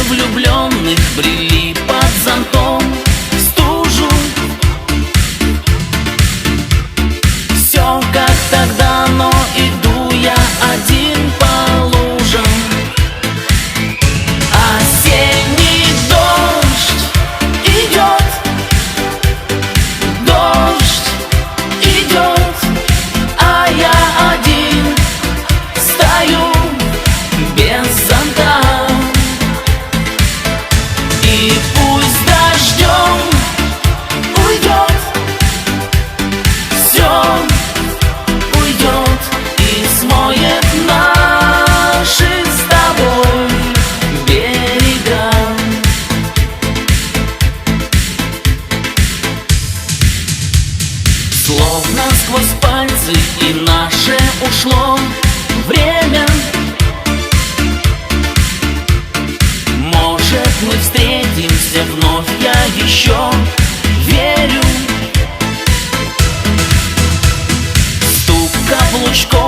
Влюбленных брели под зонтом в стужу. Все как тогда, но иду я один по лужам. Осенний дождь идет, а я один стою без зонта. И пусть дождем уйдет, все уйдет и смоет наши с тобой берега. Словно сквозь пальцы и наше ушло время. Мы встретимся вновь, я еще верю. Стук каблучков